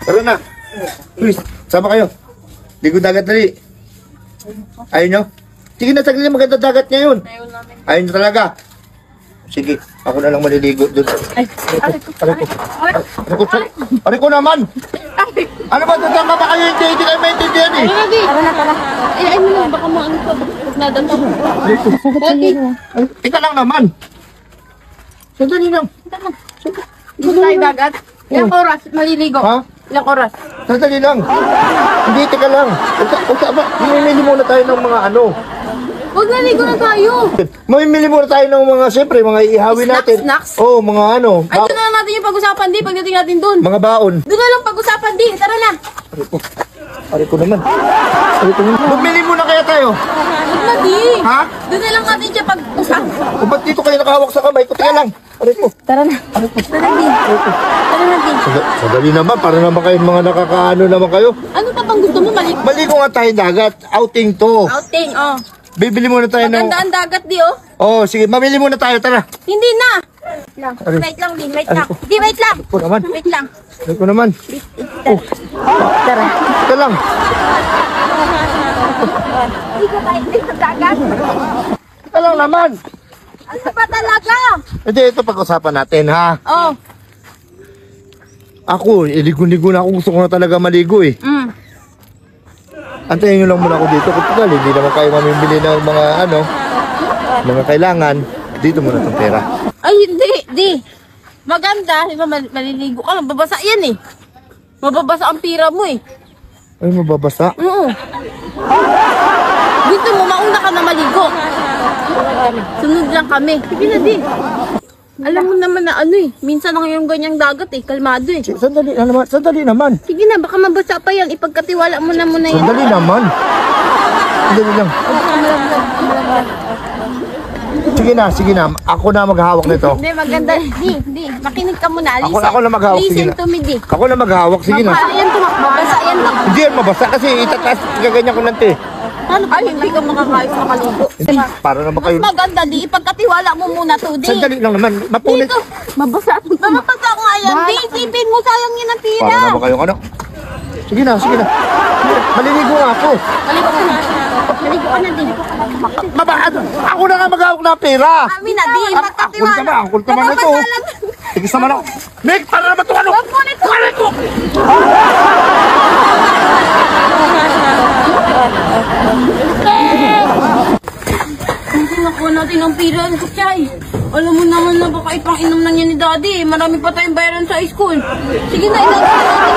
Tara na. Please, sama kayo. Ligo dagat dali. Ayaw nyo? Sige na, saglit maganda dagat ngayon. Ayaw nyo talaga. Sige, ako na lang maliligo doon. Aray ko naman. Ano ba, tatama ba kayo? Hindi kayo maintindihan eh. Tara. Ay mo na, baka maano ka. Nadato. Ika lang naman. Sandali lang. Gusto tayo dagat? Ilang oras maliligo? Ha? Ilang oras? Sandali lang. Hindi, tika lang. Mamimili muna tayo ng mga ano. Huwag naligo na tayo. Mamimili muna tayo ng mga, siyempre, mga ihawin natin. Snacks? Oo, mga ano. Ay, doon na natin yung pag-usapan di pagdating natin doon. Mga baon. Doon na lang pag-usapan di. Tara na. Aray ko naman. Bumili muna kaya tayo. Huwag na di. Ha? Doon na lang natin siya pag-usapan. O ba't dito kayo nakahawak sa kamay? Tika lang. Aray ko. Tara na. Tara di. Tara na di. Sandali naman. Para naman kayo mga nakakaano naman kayo. Ano pa bang gusto mo maligo? Maligo nga tayo dagat. Outing to. Outing, oh. Bibili muna tayo ng... Maganda ang dagat di, oh. Oh, sige. Mamili muna tayo. Tara. Hindi na. Aray. Wait lang, di. Wait lang. Di, wait lang. Aray ko naman. Wait lang. Aray ko naman. Oh. Tara. Ika lang. Hindi ko tayo sa dagat. Ika lang naman. Ano ba talaga? Hindi, ito pag-usapan natin, ha? Oh. Ako, iligo-ligo na ako. Gusto ko na talaga maligo, eh. Antayin nyo lang muna ako dito. Kung hindi naman kayo mamimili ng mga, ano, mga kailangan. Dito muna itong pera. Ay, hindi. Di. Maganda. Di ba, maliligo ka. Mababasa yan, eh. Mababasa ang pira mo, eh. Ay, mababasa. Oo. Dito mo, mauna ka na maligo. Sunod lang kami. Sige na, di. Alam mo naman na ano eh. Minsan lang yung ganyang dagat eh. Kalmado eh. Sandali naman. Sandali naman. Sige na, baka mabasa pa yan. Ipagkatiwala mo na muna yan. Sandali naman. Sandali lang. Sige na. Ako na maghahawak nito. Hindi, maganda. Di. Makinig ka muna. Ako na maghahawak. Sige Listen na. to me, di. Ako na maghahawak. Sige na. Mabasa yan lang. Hindi yan mabasa kasi itataas. Gaganyan ko lang, te. Paano pa hindi ka makakayos makaligo? Para naman kayo. Mas maganda, di. Ipagkatiwala mo muna to, di. Sandali lang naman. Mapulit. Dito. Mabasa. Mabasa nga yan, di. Isipin mo, sayang yun ang tira. Para naman kayo ano. Sige na. Maliligo nga ako. Maligo ka na. Maligo ka na, di. Mabahad. Ako na nga maghahawak na pera. Kami na, di. Ipagkatiwala. Angkol ka man ito. Sige sa manok. Nick, para naman ito ano. Huwag mo nito. Para ito. Hindi nakuha natin ang pira sa Chay. Alam mo naman na baka ipang inom na niya ni Daddy. Marami pa tayong bayaran sa school. Sige na, ilagay natin